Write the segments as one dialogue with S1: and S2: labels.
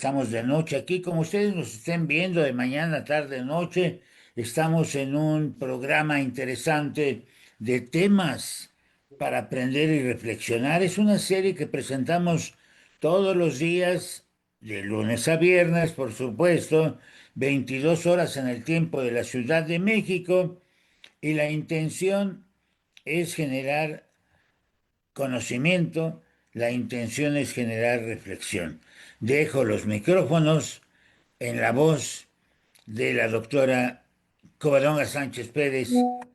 S1: Estamos de noche aquí, como ustedes nos estén viendo de mañana, tarde, noche. Estamos en un programa interesante de temas para aprender y reflexionar. Es una serie que presentamos todos los días, de lunes a viernes, por supuesto, 22 horas en el tiempo de la Ciudad de México, y la intención es generar conocimiento, la intención es generar reflexión. Dejo los micrófonos en la voz de la doctora Covadonga Sánchez Pérez,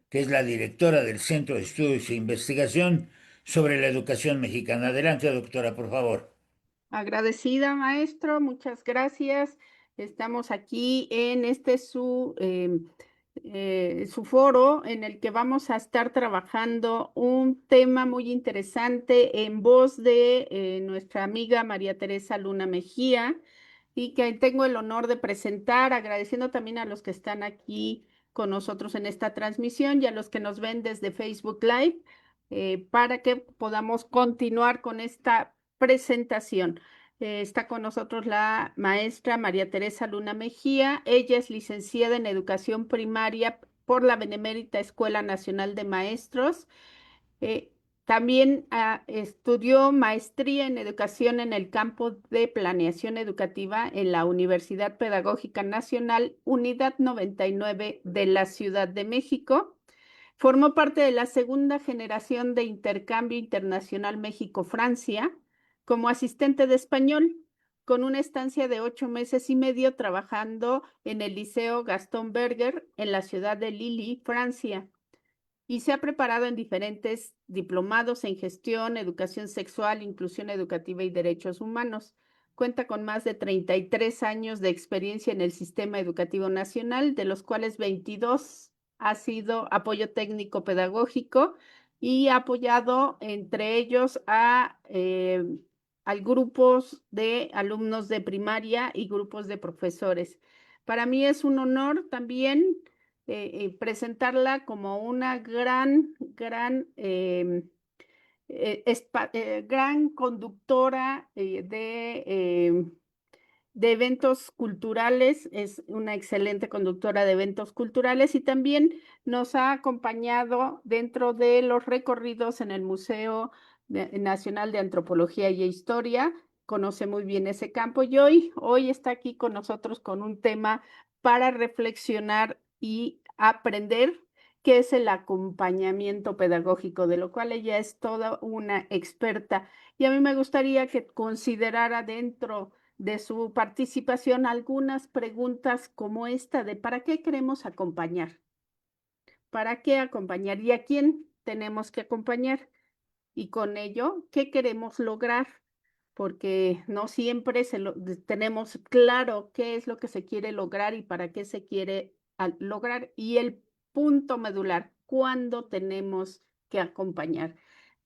S1: que es la directora del Centro de Estudios e Investigación sobre la Educación Mexicana. Adelante, doctora, por favor.
S2: Agradecida, maestro, muchas gracias. Estamos aquí en su foro en el que vamos a estar trabajando un tema muy interesante en voz de nuestra amiga María Teresa Luna Mejía y que tengo el honor de presentar, agradeciendo también a los que están aquí con nosotros en esta transmisión y a los que nos ven desde Facebook Live, para que podamos continuar con esta presentación. Está con nosotros la maestra María Teresa Luna Mejía. Ella es licenciada en Educación Primaria por la Benemérita Escuela Nacional de Maestros. Eh, También estudió maestría en educación en el campo de planeación educativa en la Universidad Pedagógica Nacional, Unidad 99 de la Ciudad de México. Formó parte de la segunda generación de intercambio internacional México-Francia como asistente de español, con una estancia de 8 meses y medio trabajando en el Liceo Gaston Berger en la ciudad de Lille, Francia, y se ha preparado en diferentes diplomados en gestión, educación sexual, inclusión educativa y derechos humanos. Cuenta con más de 33 años de experiencia en el sistema educativo nacional, de los cuales 22 ha sido apoyo técnico pedagógico y ha apoyado entre ellos a grupos de alumnos de primaria y grupos de profesores. Para mí es un honor también presentarla como una gran conductora de eventos culturales. Es una excelente conductora de eventos culturales y también nos ha acompañado dentro de los recorridos en el Nacional de Antropología y Historia. Conoce muy bien ese campo y hoy está aquí con nosotros con un tema para reflexionar y aprender, qué es el acompañamiento pedagógico, de lo cual ella es toda una experta. Y a mí me gustaría que considerara dentro de su participación algunas preguntas como esta de ¿para qué queremos acompañar? ¿Para qué acompañar? ¿Y a quién tenemos que acompañar? Y con ello, ¿qué queremos lograr? Porque no siempre tenemos claro qué es lo que se quiere lograr y para qué se quiere lograr. Y el punto medular, ¿cuándo tenemos que acompañar?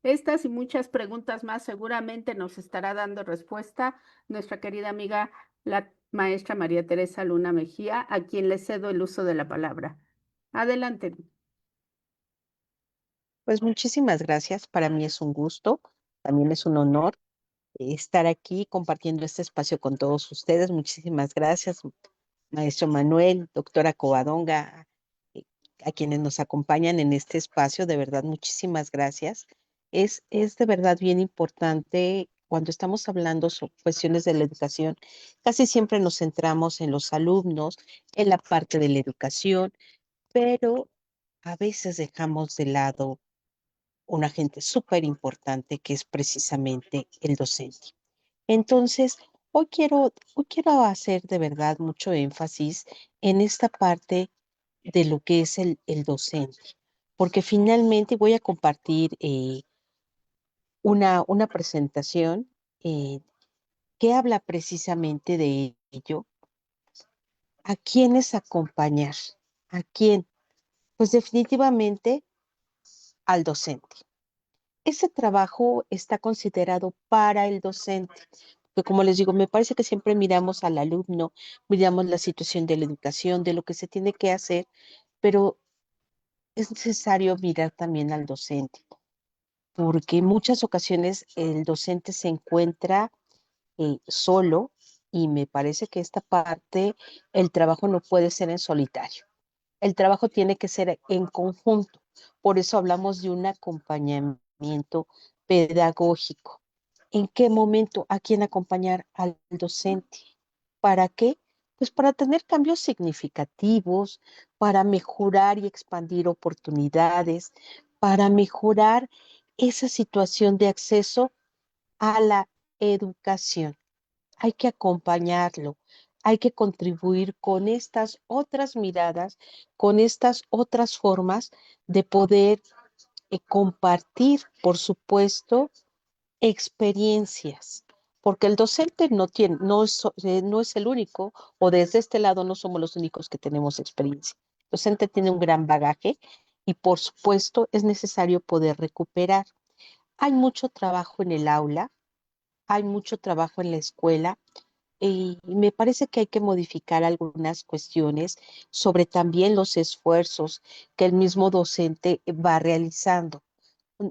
S2: Estas y muchas preguntas más seguramente nos estará dando respuesta nuestra querida amiga, la maestra María Teresa Luna Mejía, a quien le cedo el uso de la palabra. Adelante.
S3: Pues muchísimas gracias. Para mí es un gusto, también es un honor estar aquí compartiendo este espacio con todos ustedes. Muchísimas gracias, maestro Manuel, doctora Covadonga, eh, a quienes nos acompañan en este espacio. De verdad, muchísimas gracias. Es de verdad bien importante cuando estamos hablando sobre cuestiones de la educación. Casi siempre nos centramos en los alumnos, en la parte de la educación, pero a veces dejamos de lado un agente súper importante que es precisamente el docente. Entonces, hoy quiero hacer de verdad mucho énfasis en esta parte de lo que es el docente, porque finalmente voy a compartir una presentación eh, que habla precisamente de ello. ¿A quiénes acompañar? ¿A quién? Pues definitivamente al docente. Ese trabajo está considerado para el docente, porque como les digo, me parece que siempre miramos al alumno, miramos la situación de la educación, de lo que se tiene que hacer, pero es necesario mirar también al docente, porque en muchas ocasiones el docente se encuentra solo, y me parece que esta parte, el trabajo no puede ser en solitario. El trabajo tiene que ser en conjunto. Por eso hablamos de un acompañamiento pedagógico. ¿En qué momento? ¿A quién acompañar? Al docente. ¿Para qué? Pues para tener cambios significativos, para mejorar y expandir oportunidades, para mejorar esa situación de acceso a la educación. Hay que acompañarlo, hay que contribuir con estas otras miradas, con estas otras formas de poder compartir, por supuesto, experiencias, porque el docente no es el único, o desde este lado no somos los únicos que tenemos experiencia. El docente tiene un gran bagaje y, por supuesto, es necesario poder recuperar. Hay mucho trabajo en el aula, hay mucho trabajo en la escuela, y me parece que hay que modificar algunas cuestiones sobre también los esfuerzos que el mismo docente va realizando.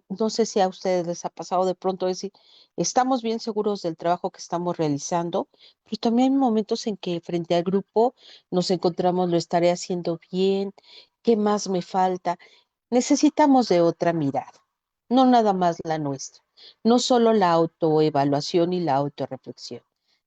S3: No sé si a ustedes les ha pasado de pronto decir, estamos bien seguros del trabajo que estamos realizando, pero también hay momentos en que frente al grupo nos encontramos, lo estaré haciendo bien, ¿qué más me falta? Necesitamos de otra mirada, no nada más la nuestra, no solo la autoevaluación y la autorreflexión.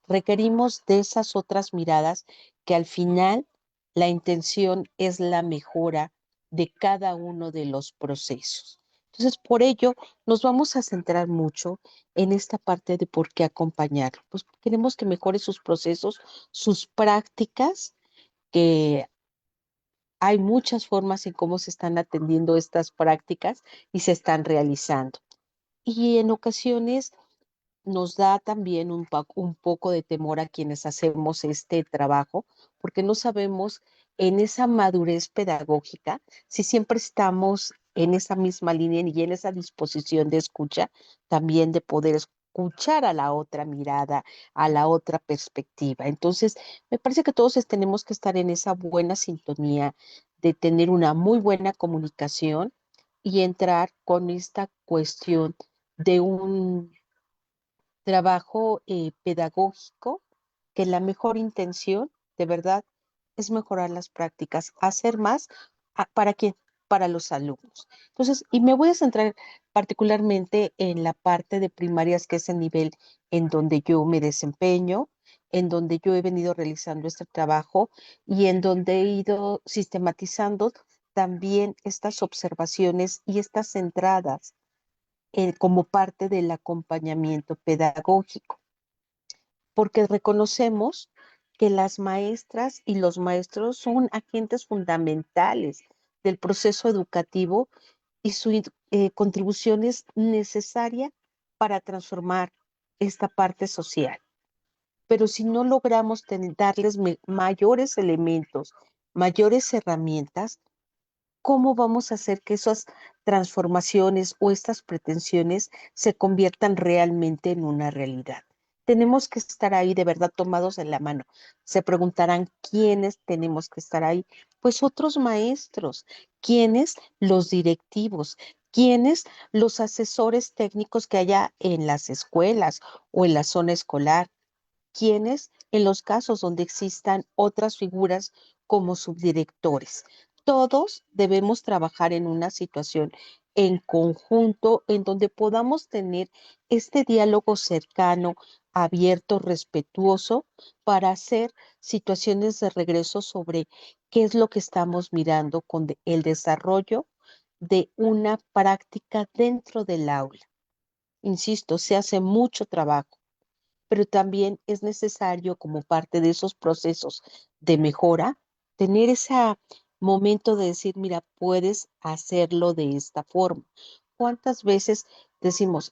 S3: Requerimos de esas otras miradas que al final la intención es la mejora de cada uno de los procesos. Entonces, por ello, nos vamos a centrar mucho en esta parte de por qué acompañarlo. Pues queremos que mejore sus procesos, sus prácticas, que hay muchas formas en cómo se están atendiendo estas prácticas y se están realizando. Y en ocasiones nos da también un poco de temor a quienes hacemos este trabajo, porque no sabemos en esa madurez pedagógica si siempre estamos en esa misma línea y en esa disposición de escucha, también de poder escuchar a la otra mirada, a la otra perspectiva. Entonces, me parece que todos tenemos que estar en esa buena sintonía de tener una muy buena comunicación y entrar con esta cuestión de un trabajo pedagógico, que la mejor intención, de verdad, es mejorar las prácticas, hacer más. ¿Para quién? Para los alumnos. Entonces, y me voy a centrar particularmente en la parte de primarias, que es el nivel en donde yo me desempeño, en donde yo he venido realizando este trabajo y en donde he ido sistematizando también estas observaciones y estas entradas como parte del acompañamiento pedagógico, porque reconocemos que las maestras y los maestros son agentes fundamentales del proceso educativo y su contribución es necesaria para transformar esta parte social. Pero si no logramos darles mayores elementos, mayores herramientas, ¿cómo vamos a hacer que esas transformaciones o estas pretensiones se conviertan realmente en una realidad? Tenemos que estar ahí de verdad tomados en la mano. Se preguntarán quiénes tenemos que estar ahí. Pues otros maestros, quiénes los directivos, quiénes los asesores técnicos que haya en las escuelas o en la zona escolar, quienes en los casos donde existan otras figuras como subdirectores. Todos debemos trabajar en una situación en conjunto en donde podamos tener este diálogo cercano, abierto, respetuoso, para hacer situaciones de regreso sobre qué es lo que estamos mirando con el desarrollo de una práctica dentro del aula. Insisto, se hace mucho trabajo, pero también es necesario, como parte de esos procesos de mejora, tener ese momento de decir, mira, puedes hacerlo de esta forma. ¿Cuántas veces decimos,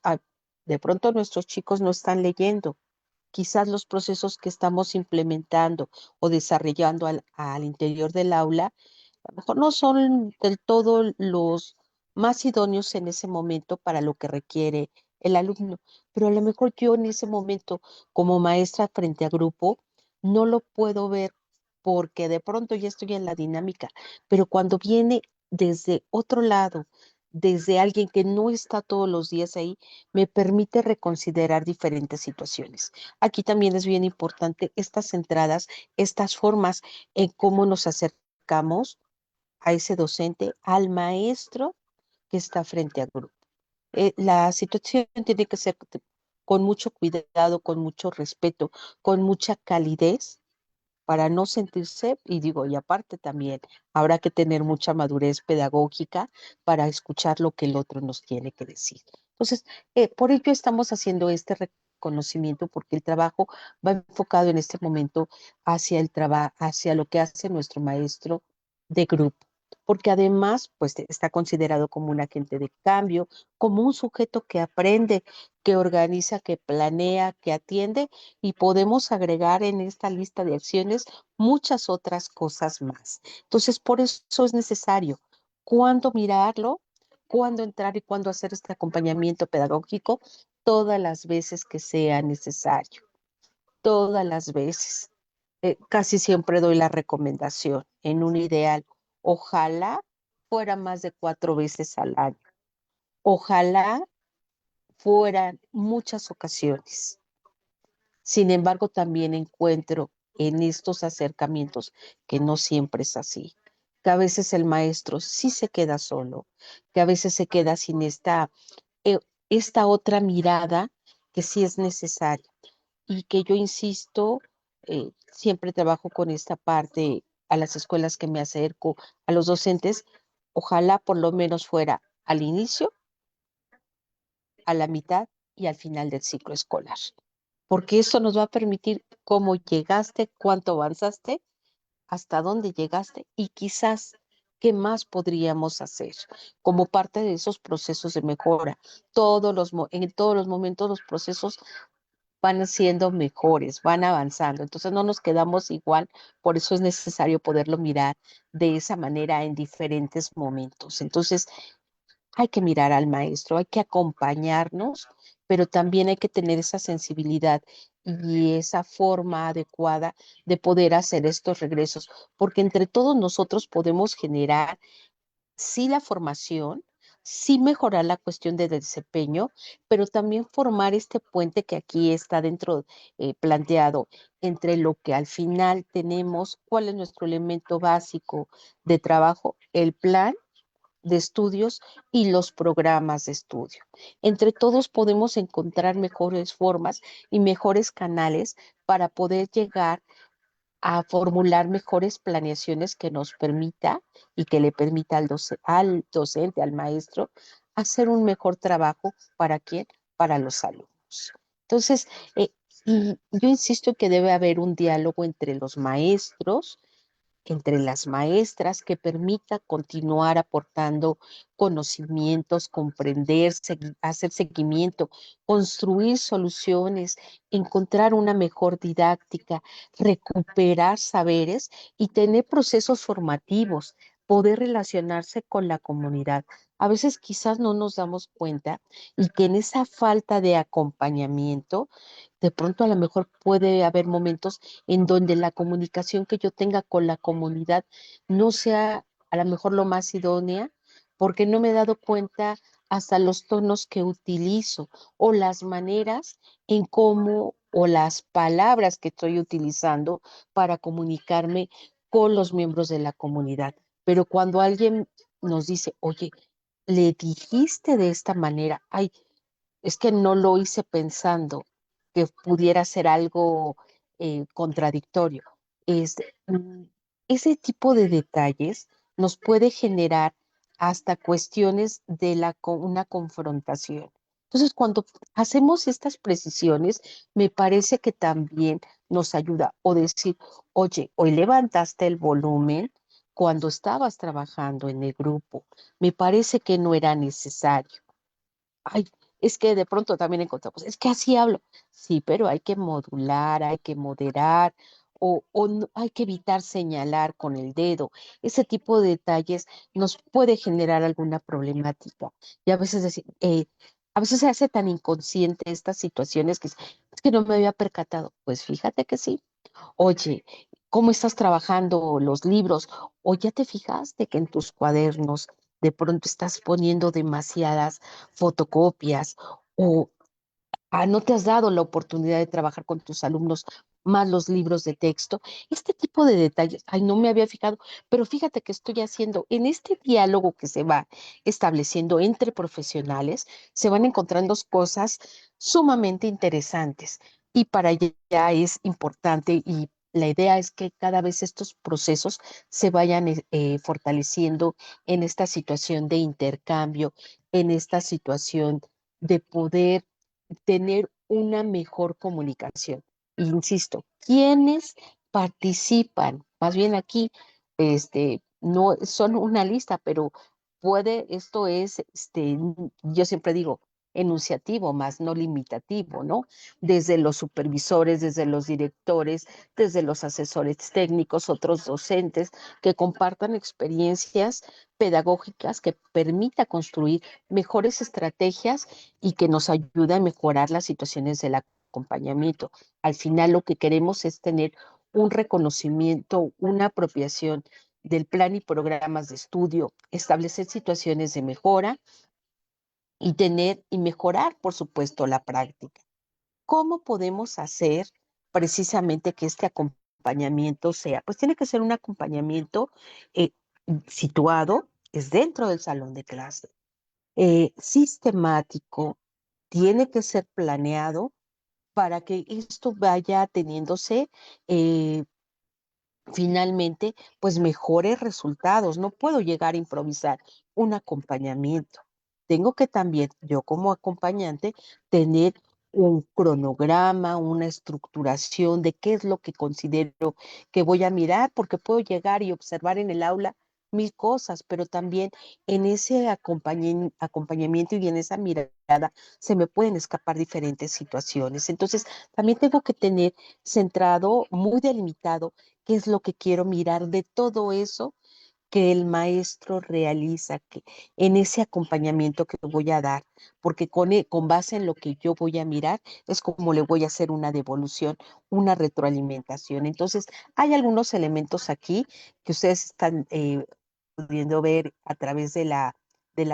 S3: de pronto nuestros chicos no están leyendo? Quizás los procesos que estamos implementando o desarrollando al interior del aula, a lo mejor no son del todo los más idóneos en ese momento para lo que requiere el alumno, pero a lo mejor yo en ese momento, como maestra frente a grupo, no lo puedo ver porque de pronto ya estoy en la dinámica, pero cuando viene desde otro lado, desde alguien que no está todos los días ahí, me permite reconsiderar diferentes situaciones. Aquí también es bien importante estas entradas, estas formas en cómo nos acercamos a ese docente, al maestro que está frente al grupo. La situación tiene que ser con mucho cuidado, con mucho respeto, con mucha calidez para no sentirse, y digo, y aparte también habrá que tener mucha madurez pedagógica para escuchar lo que el otro nos tiene que decir. Entonces, por ello estamos haciendo este reconocimiento porque el trabajo va enfocado en este momento hacia el trabajo, hacia lo que hace nuestro maestro de grupo. Porque además, pues está considerado como un agente de cambio, como un sujeto que aprende, que organiza, que planea, que atiende, y podemos agregar en esta lista de acciones muchas otras cosas más. Entonces, por eso es necesario cuándo mirarlo, cuándo entrar y cuándo hacer este acompañamiento pedagógico todas las veces que sea necesario, todas las veces. Casi siempre doy la recomendación en un ideal. Ojalá fuera más de 4 veces al año. Ojalá fueran muchas ocasiones. Sin embargo, también encuentro en estos acercamientos que no siempre es así, que a veces el maestro sí se queda solo, que a veces se queda sin eh, esta otra mirada que sí es necesaria y que yo insisto, siempre trabajo con esta parte a las escuelas que me acerco, a los docentes, ojalá por lo menos fuera al inicio, a la mitad y al final del ciclo escolar, porque eso nos va a permitir cómo llegaste, cuánto avanzaste, hasta dónde llegaste y quizás qué más podríamos hacer como parte de esos procesos de mejora. En todos los momentos los procesos van siendo mejores, van avanzando, entonces no nos quedamos igual, por eso es necesario poderlo mirar de esa manera en diferentes momentos. Entonces, hay que mirar al maestro, hay que acompañarnos, pero también hay que tener esa sensibilidad y esa forma adecuada de poder hacer estos regresos, porque entre todos nosotros podemos generar, sí, la formación, sí mejorar la cuestión de desempeño, pero también formar este puente que aquí está dentro planteado entre lo que al final tenemos, cuál es nuestro elemento básico de trabajo, el plan de estudios y los programas de estudio. Entre todos podemos encontrar mejores formas y mejores canales para poder llegar a formular mejores planeaciones que nos permita y que le permita al docente, al maestro, hacer un mejor trabajo. ¿Para quién? Para los alumnos. Entonces, y yo insisto que debe haber un diálogo entre los maestros, entre las maestras, que permita continuar aportando conocimientos, comprender, hacer seguimiento, construir soluciones, encontrar una mejor didáctica, recuperar saberes y tener procesos formativos, poder relacionarse con la comunidad. A veces quizás no nos damos cuenta y que en esa falta de acompañamiento, de pronto a lo mejor puede haber momentos en donde la comunicación que yo tenga con la comunidad no sea a lo mejor lo más idónea, porque no me he dado cuenta hasta los tonos que utilizo o las maneras en cómo o las palabras que estoy utilizando para comunicarme con los miembros de la comunidad. Pero cuando alguien nos dice, oye, le dijiste de esta manera, ay, es que no lo hice pensando que pudiera ser algo contradictorio. Es, mm, ese tipo de detalles nos puede generar hasta cuestiones de una confrontación. Entonces, cuando hacemos estas precisiones, me parece que también nos ayuda o decir, oye, hoy levantaste el volumen cuando estabas trabajando en el grupo. Me parece que no era necesario. Ay, es que de pronto también encontramos, es que así hablo. Sí, pero hay que modular, hay que moderar o hay que evitar señalar con el dedo. Ese tipo de detalles nos puede generar alguna problemática. Y a veces, a veces se hace tan inconsciente estas situaciones que es que no me había percatado. Pues fíjate que sí. Oye, ¿cómo estás trabajando los libros? ¿O ya te fijaste que en tus cuadernos de pronto estás poniendo demasiadas fotocopias o no te has dado la oportunidad de trabajar con tus alumnos más los libros de texto. Este tipo de detalles, ay, no me había fijado, pero fíjate que estoy haciendo en este diálogo que se va estableciendo entre profesionales, se van encontrando cosas sumamente interesantes y para ella es importante y la idea es que cada vez estos procesos se vayan fortaleciendo en esta situación de intercambio, en esta situación de poder tener una mejor comunicación. Insisto, ¿quiénes participan? Más bien aquí, no son una lista, pero esto es, yo siempre digo, enunciativo, más no limitativo, ¿no? Desde los supervisores, desde los directores, desde los asesores técnicos, otros docentes, que compartan experiencias pedagógicas que permita construir mejores estrategias y que nos ayude a mejorar las situaciones del acompañamiento. Al final lo que queremos es tener un reconocimiento, una apropiación del plan y programas de estudio, establecer situaciones de mejora y tener y mejorar, por supuesto, la práctica. ¿Cómo podemos hacer precisamente que este acompañamiento sea? Pues tiene que ser un acompañamiento eh, situado, es dentro del salón de clase, sistemático, tiene que ser planeado para que esto vaya teniéndose finalmente, pues mejores resultados. No puedo llegar a improvisar un acompañamiento. Tengo que también, yo como acompañante, tener un cronograma, una estructuración de qué es lo que considero que voy a mirar, porque puedo llegar y observar en el aula mil cosas, pero también en ese acompañamiento y en esa mirada se me pueden escapar diferentes situaciones. Entonces, también tengo que tener centrado, muy delimitado, qué es lo que quiero mirar de todo eso que el maestro realiza que, en ese acompañamiento que voy a dar, porque con base en lo que yo voy a mirar es como le voy a hacer una devolución, una retroalimentación. Entonces, hay algunos elementos aquí que ustedes están pudiendo ver a través de la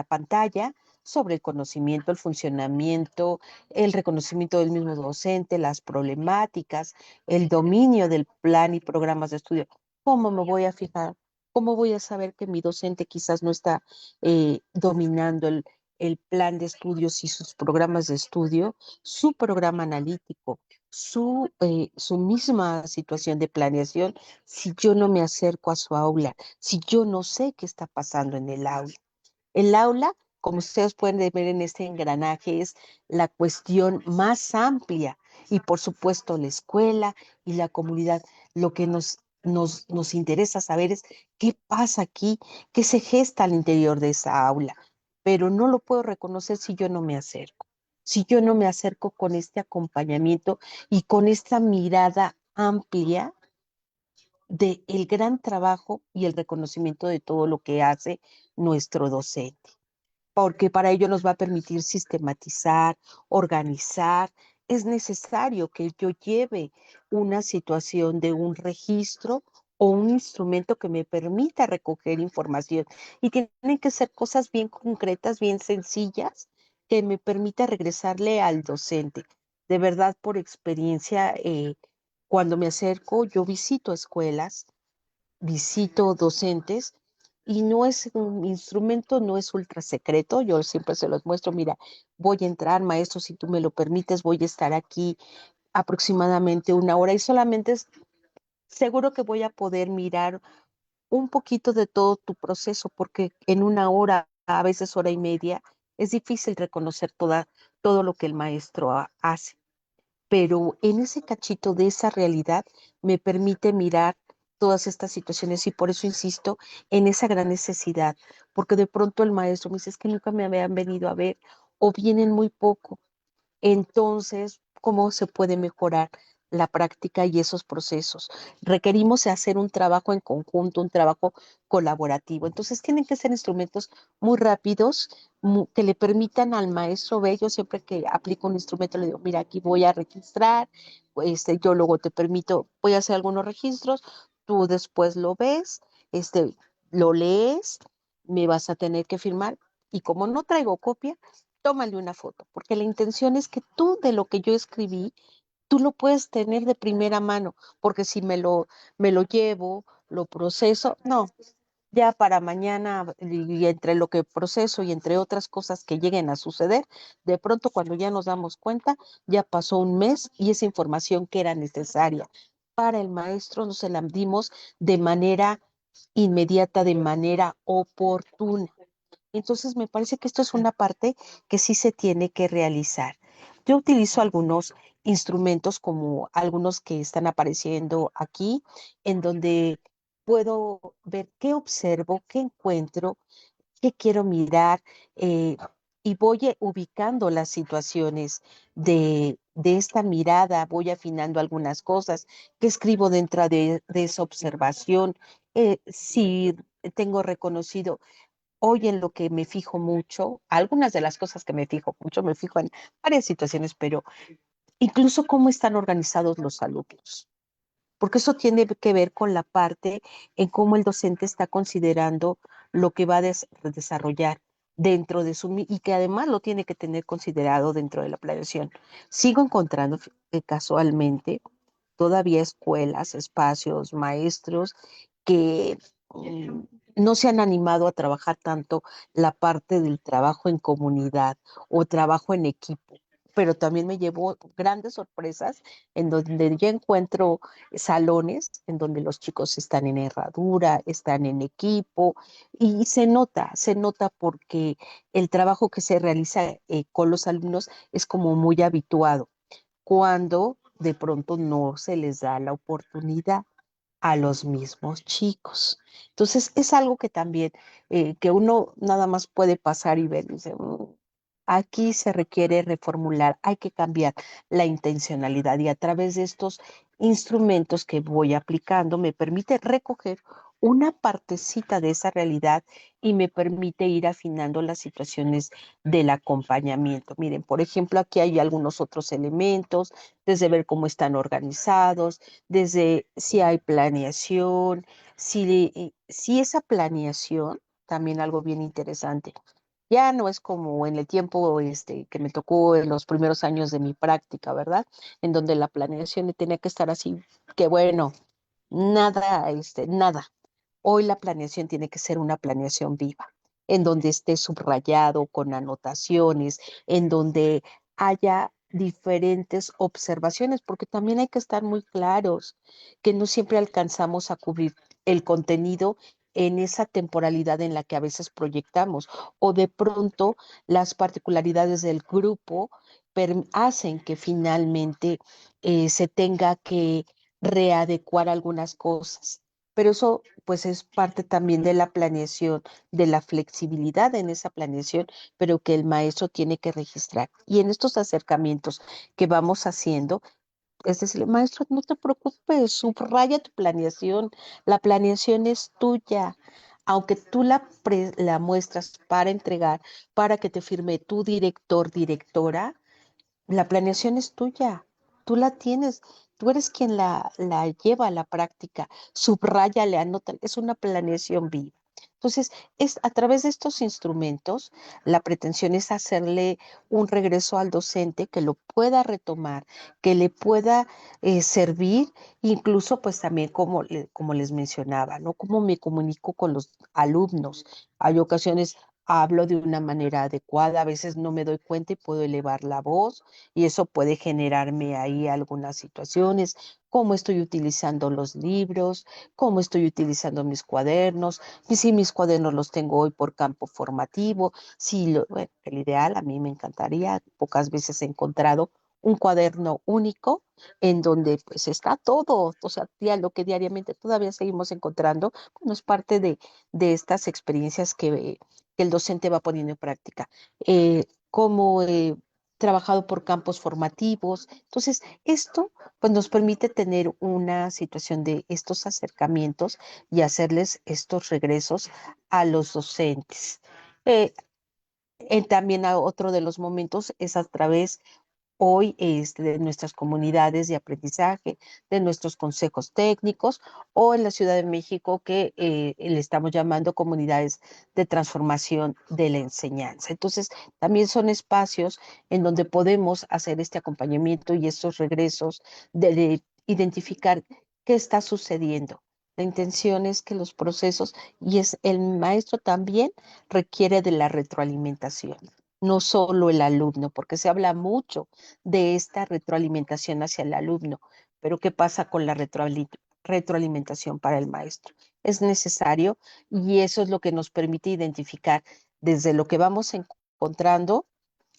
S3: pantalla sobre el conocimiento, el funcionamiento, el reconocimiento del mismo docente, las problemáticas, el dominio del plan y programas de estudio. ¿Cómo me voy a fijar? ¿Cómo voy a saber que mi docente quizás no está dominando el plan de estudios y sus programas de estudio, su programa analítico, su misma situación de planeación, si yo no me acerco a su aula, si yo no sé qué está pasando en el aula? El aula, como ustedes pueden ver en este engranaje, es la cuestión más amplia y por supuesto la escuela y la comunidad. Lo que nos interesa saber es qué pasa aquí, qué se gesta al interior de esa aula, pero no lo puedo reconocer si yo no me acerco, si yo no me acerco con este acompañamiento y con esta mirada amplia del gran trabajo y el reconocimiento de todo lo que hace nuestro docente, porque para ello nos va a permitir sistematizar, organizar. Es necesario que yo lleve una situación de un registro o un instrumento que me permita recoger información. Y tienen que ser cosas bien concretas, bien sencillas, que me permita regresarle al docente. De verdad, por experiencia, cuando me acerco, yo visito escuelas, visito docentes y no es un instrumento, no es ultra secreto, yo siempre se los muestro, mira, voy a entrar, maestro, si tú me lo permites, voy a estar aquí aproximadamente una hora y solamente es seguro que voy a poder mirar un poquito de todo tu proceso, porque en una hora, a veces hora y media, es difícil reconocer todo lo que el maestro hace, pero en ese cachito de esa realidad me permite mirar todas estas situaciones y por eso insisto en esa gran necesidad, porque de pronto el maestro me dice, es que nunca me habían venido a ver o vienen muy poco. Entonces, ¿cómo se puede mejorar la práctica y esos procesos? Requerimos hacer un trabajo en conjunto, un trabajo colaborativo. Entonces, tienen que ser instrumentos muy rápidos que le permitan al maestro ver. Yo siempre que aplico un instrumento le digo, mira, aquí voy a registrar, yo luego te permito, voy a hacer algunos registros, tú después lo ves, lo lees me vas a tener que firmar y como no traigo copia, tómale una foto, porque la intención es que tú de lo que yo escribí, tú lo puedes tener de primera mano, porque si me lo llevo, lo proceso, no, ya para mañana y entre lo que proceso y entre otras cosas que lleguen a suceder, de pronto cuando ya nos damos cuenta, ya pasó un mes y esa información que era necesaria para el maestro nos la dimos de manera inmediata, de manera oportuna. Entonces, me parece que esto es una parte que sí se tiene que realizar. Yo utilizo algunos instrumentos como algunos que están apareciendo aquí, en donde puedo ver qué observo, qué encuentro, qué quiero mirar, eh, y voy ubicando las situaciones de esta mirada, voy afinando algunas cosas, que escribo dentro de esa observación, si tengo reconocido. Hoy en lo que me fijo mucho, algunas de las cosas que me fijo mucho, me fijo en varias situaciones, pero incluso cómo están organizados los alumnos, porque eso tiene que ver con la parte en cómo el docente está considerando lo que va a desarrollar dentro de y que además lo tiene que tener considerado dentro de la planeación. Sigo encontrando casualmente todavía escuelas, espacios, maestros que no se han animado a trabajar tanto la parte del trabajo en comunidad o trabajo en equipo. Pero también me llevo grandes sorpresas en donde yo encuentro salones en donde los chicos están en herradura, están en equipo y se nota porque el trabajo que se realiza con los alumnos es como muy habituado cuando de pronto no se les da la oportunidad a los mismos chicos. Entonces, es algo que también, que uno nada más puede pasar y ver, y dice, aquí se requiere reformular, hay que cambiar la intencionalidad y a través de estos instrumentos que voy aplicando me permite recoger una partecita de esa realidad y me permite ir afinando las situaciones del acompañamiento. Miren, por ejemplo, aquí hay algunos otros elementos, desde ver cómo están organizados, desde si hay planeación, si esa planeación, también algo bien interesante, ya no es como en el tiempo que me tocó en los primeros años de mi práctica, ¿verdad? En donde la planeación tenía que estar así, que bueno, nada, nada. Hoy la planeación tiene que ser una planeación viva, en donde esté subrayado con anotaciones, en donde haya diferentes observaciones, porque también hay que estar muy claros que no siempre alcanzamos a cubrir el contenido en esa temporalidad en la que a veces proyectamos, o de pronto las particularidades del grupo hacen que finalmente se tenga que readecuar algunas cosas, pero eso pues es parte también de la planeación, de la flexibilidad en esa planeación, pero que el maestro tiene que registrar. Y en estos acercamientos que vamos haciendo, es decir, maestro, no te preocupes, subraya tu planeación, la planeación es tuya. Aunque tú la muestras para entregar, para que te firme tu director, directora, la planeación es tuya, tú la tienes, tú eres quien la lleva a la práctica, subraya, le anota, es una planeación viva. Entonces, es a través de estos instrumentos, la pretensión es hacerle un regreso al docente que lo pueda retomar, que le pueda servir, incluso pues también como les mencionaba, ¿no? Cómo me comunico con los alumnos. Hay ocasiones hablo de una manera adecuada, a veces no me doy cuenta y puedo elevar la voz y eso puede generarme ahí algunas situaciones, cómo estoy utilizando los libros, cómo estoy utilizando mis cuadernos, y si mis cuadernos los tengo hoy por campo formativo, si bueno, el ideal a mí me encantaría, pocas veces he encontrado un cuaderno único en donde pues está todo, o sea, lo que diariamente todavía seguimos encontrando, bueno, es parte de estas experiencias que el docente va poniendo en práctica. Como trabajado por campos formativos. Entonces, esto pues nos permite tener una situación de estos acercamientos y hacerles estos regresos a los docentes. También a otro de los momentos es a través hoy de nuestras comunidades de aprendizaje, de nuestros consejos técnicos, o en la Ciudad de México que le estamos llamando comunidades de transformación de la enseñanza. Entonces, también son espacios en donde podemos hacer este acompañamiento y estos regresos de identificar qué está sucediendo. La intención es que los procesos, y es el maestro también requiere de la retroalimentación, no solo el alumno, porque se habla mucho de esta retroalimentación hacia el alumno, pero ¿qué pasa con la retroalimentación para el maestro? Es necesario y eso es lo que nos permite identificar desde lo que vamos encontrando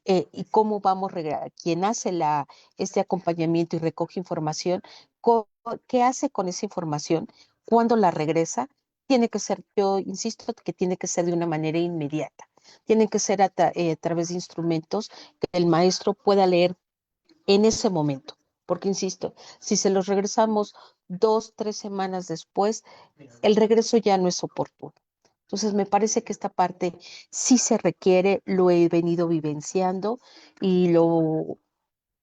S3: y cómo vamos, quien hace este acompañamiento y recoge información, qué hace con esa información, cuándo la regresa, tiene que ser, yo insisto, que tiene que ser de una manera inmediata, tiene que ser a través de instrumentos que el maestro pueda leer en ese momento, porque insisto, si se los regresamos 2, 3 semanas después, el regreso ya no es oportuno. Entonces, me parece que esta parte sí se requiere, lo he venido vivenciando y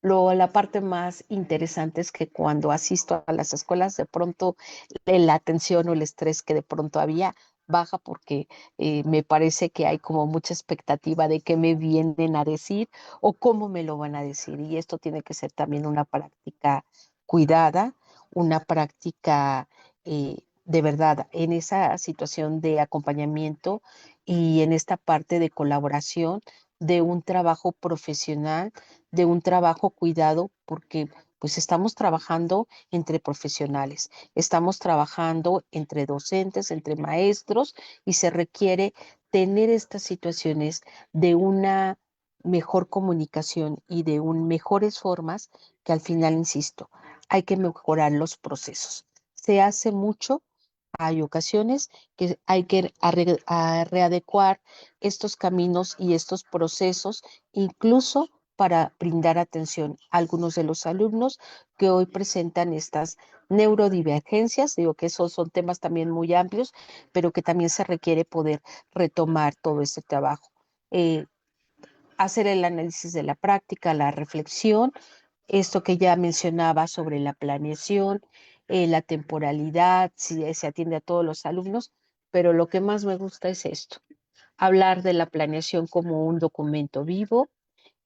S3: la parte más interesante es que cuando asisto a las escuelas, de pronto la atención o el estrés que de pronto había baja porque me parece que hay como mucha expectativa de qué me vienen a decir o cómo me lo van a decir. Y esto tiene que ser también una práctica cuidada, una práctica de verdad en esa situación de acompañamiento y en esta parte de colaboración de un trabajo profesional, de un trabajo cuidado, porque pues estamos trabajando entre profesionales, estamos trabajando entre docentes, entre maestros, y se requiere tener estas situaciones de una mejor comunicación y de mejores formas que al final, insisto, hay que mejorar los procesos. Se hace mucho, hay ocasiones que hay que readecuar estos caminos y estos procesos, incluso para brindar atención a algunos de los alumnos que hoy presentan estas neurodivergencias. Digo que esos son temas también muy amplios, pero que también se requiere poder retomar todo este trabajo. Eh, Hacer el análisis de la práctica, la reflexión, esto que ya mencionaba sobre la planeación, la temporalidad, si se atiende a todos los alumnos, pero lo que más me gusta es esto, hablar de la planeación como un documento vivo,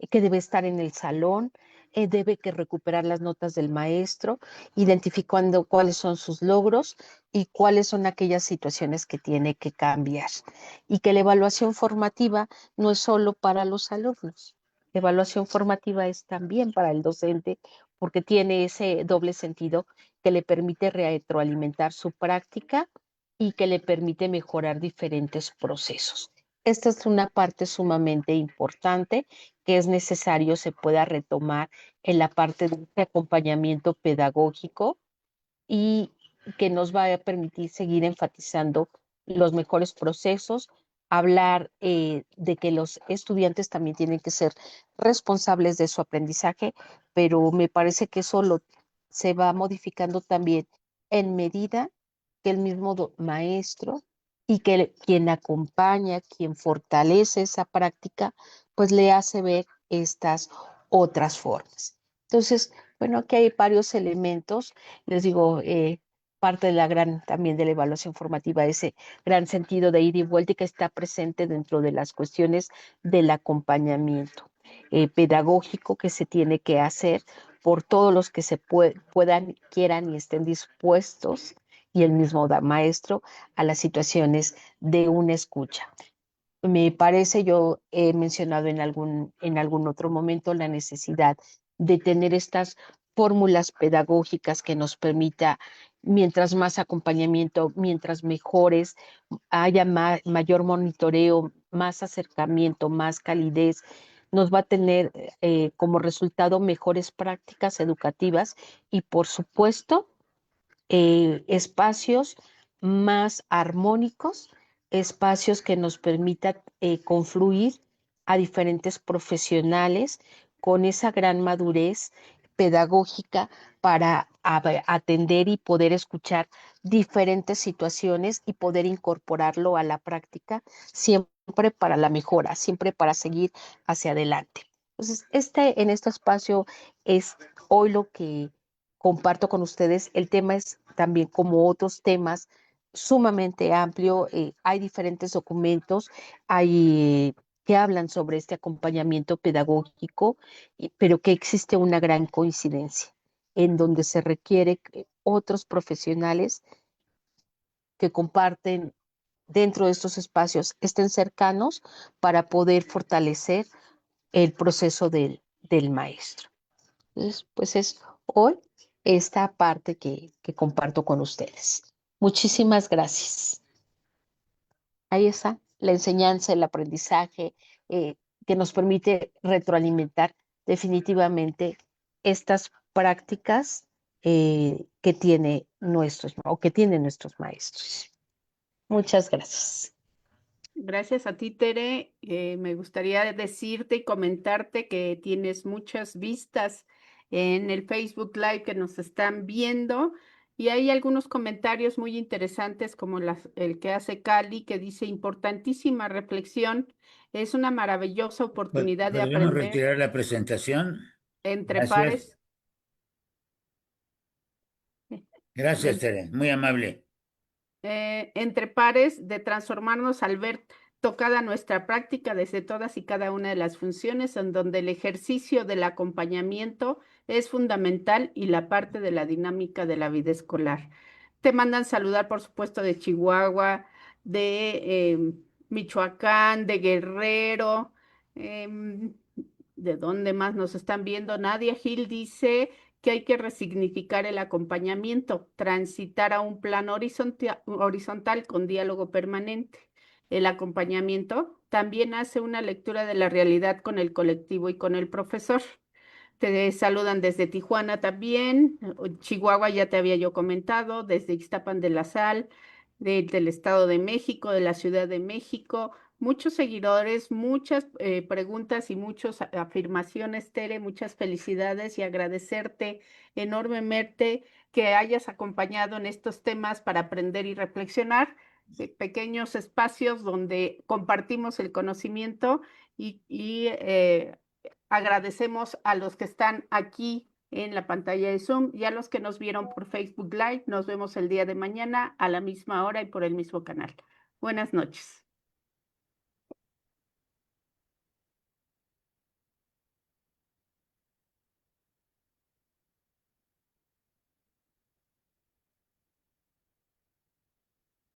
S3: que debe estar en el salón, debe que recuperar las notas del maestro, identificando cuáles son sus logros y cuáles son aquellas situaciones que tiene que cambiar. Y que la evaluación formativa no es solo para los alumnos, la evaluación formativa es también para el docente porque tiene ese doble sentido que le permite retroalimentar su práctica y que le permite mejorar diferentes procesos. Esta es una parte sumamente importante que es necesario se pueda retomar en la parte de este acompañamiento pedagógico y que nos va a permitir seguir enfatizando los mejores procesos, hablar de que los estudiantes también tienen que ser responsables de su aprendizaje, pero me parece que eso se va modificando también en medida que el mismo maestro y que quien acompaña, quien fortalece esa práctica, pues le hace ver estas otras formas. Entonces, bueno, aquí hay varios elementos. Les digo, parte de la también de la evaluación formativa, ese gran sentido de ida y vuelta y que está presente dentro de las cuestiones del acompañamiento pedagógico que se tiene que hacer por todos los que se puedan, quieran y estén dispuestos y el mismo maestro a las situaciones de una escucha. Me parece, yo he mencionado en algún otro momento la necesidad de tener estas fórmulas pedagógicas que nos permita, mientras más acompañamiento, mientras mejores, haya mayor monitoreo, más acercamiento, más calidez, nos va a tener como resultado mejores prácticas educativas y, por supuesto, espacios más armónicos, espacios que nos permitan confluir a diferentes profesionales con esa gran madurez pedagógica para atender y poder escuchar diferentes situaciones y poder incorporarlo a la práctica, siempre para la mejora, siempre para seguir hacia adelante. Entonces, en este espacio es hoy lo que comparto con ustedes. El tema es también, como otros temas, sumamente amplio. Hay diferentes documentos, que hablan sobre este acompañamiento pedagógico, pero que existe una gran coincidencia en donde se requiere que otros profesionales que comparten dentro de estos espacios estén cercanos para poder fortalecer el proceso del maestro. Entonces, pues es hoy esta parte que comparto con ustedes. Muchísimas gracias. Ahí está la enseñanza, el aprendizaje, eh, que nos permite retroalimentar definitivamente estas prácticas, que tiene o que tienen nuestros maestros. Muchas gracias.
S2: Gracias a ti, Tere. Me gustaría decirte y comentarte que tienes muchas vistas en el Facebook Live que nos están viendo y hay algunos comentarios muy interesantes como el que hace Cali, que dice importantísima reflexión. Es una maravillosa oportunidad de
S1: ¿Podemos
S2: aprender
S1: retirar la presentación?
S2: entre
S1: Gracias.
S2: pares.
S1: Gracias, Tere. Muy amable.
S2: Entre pares, de transformarnos al ver tocada nuestra práctica desde todas y cada una de las funciones, en donde el ejercicio del acompañamiento es fundamental y la parte de la dinámica de la vida escolar. Te mandan saludar, por supuesto, de Chihuahua, de Michoacán, de Guerrero. em, ¿De dónde más nos están viendo? Nadia Gil dice que hay que resignificar el acompañamiento, transitar a un plano horizontal con diálogo permanente. El acompañamiento también hace una lectura de la realidad con el colectivo y con el profesor. Te saludan desde Tijuana también, Chihuahua ya te había yo comentado, desde Ixtapan de la Sal, del Estado de México, de la Ciudad de México. Muchos seguidores, muchas preguntas y muchas afirmaciones, Tere, muchas felicidades y agradecerte enormemente que hayas acompañado en estos temas para aprender y reflexionar, pequeños espacios donde compartimos el conocimiento y agradecemos a los que están aquí en la pantalla de Zoom y a los que nos vieron por Facebook Live. Nos vemos el día de mañana a la misma hora y por el mismo canal. Buenas noches.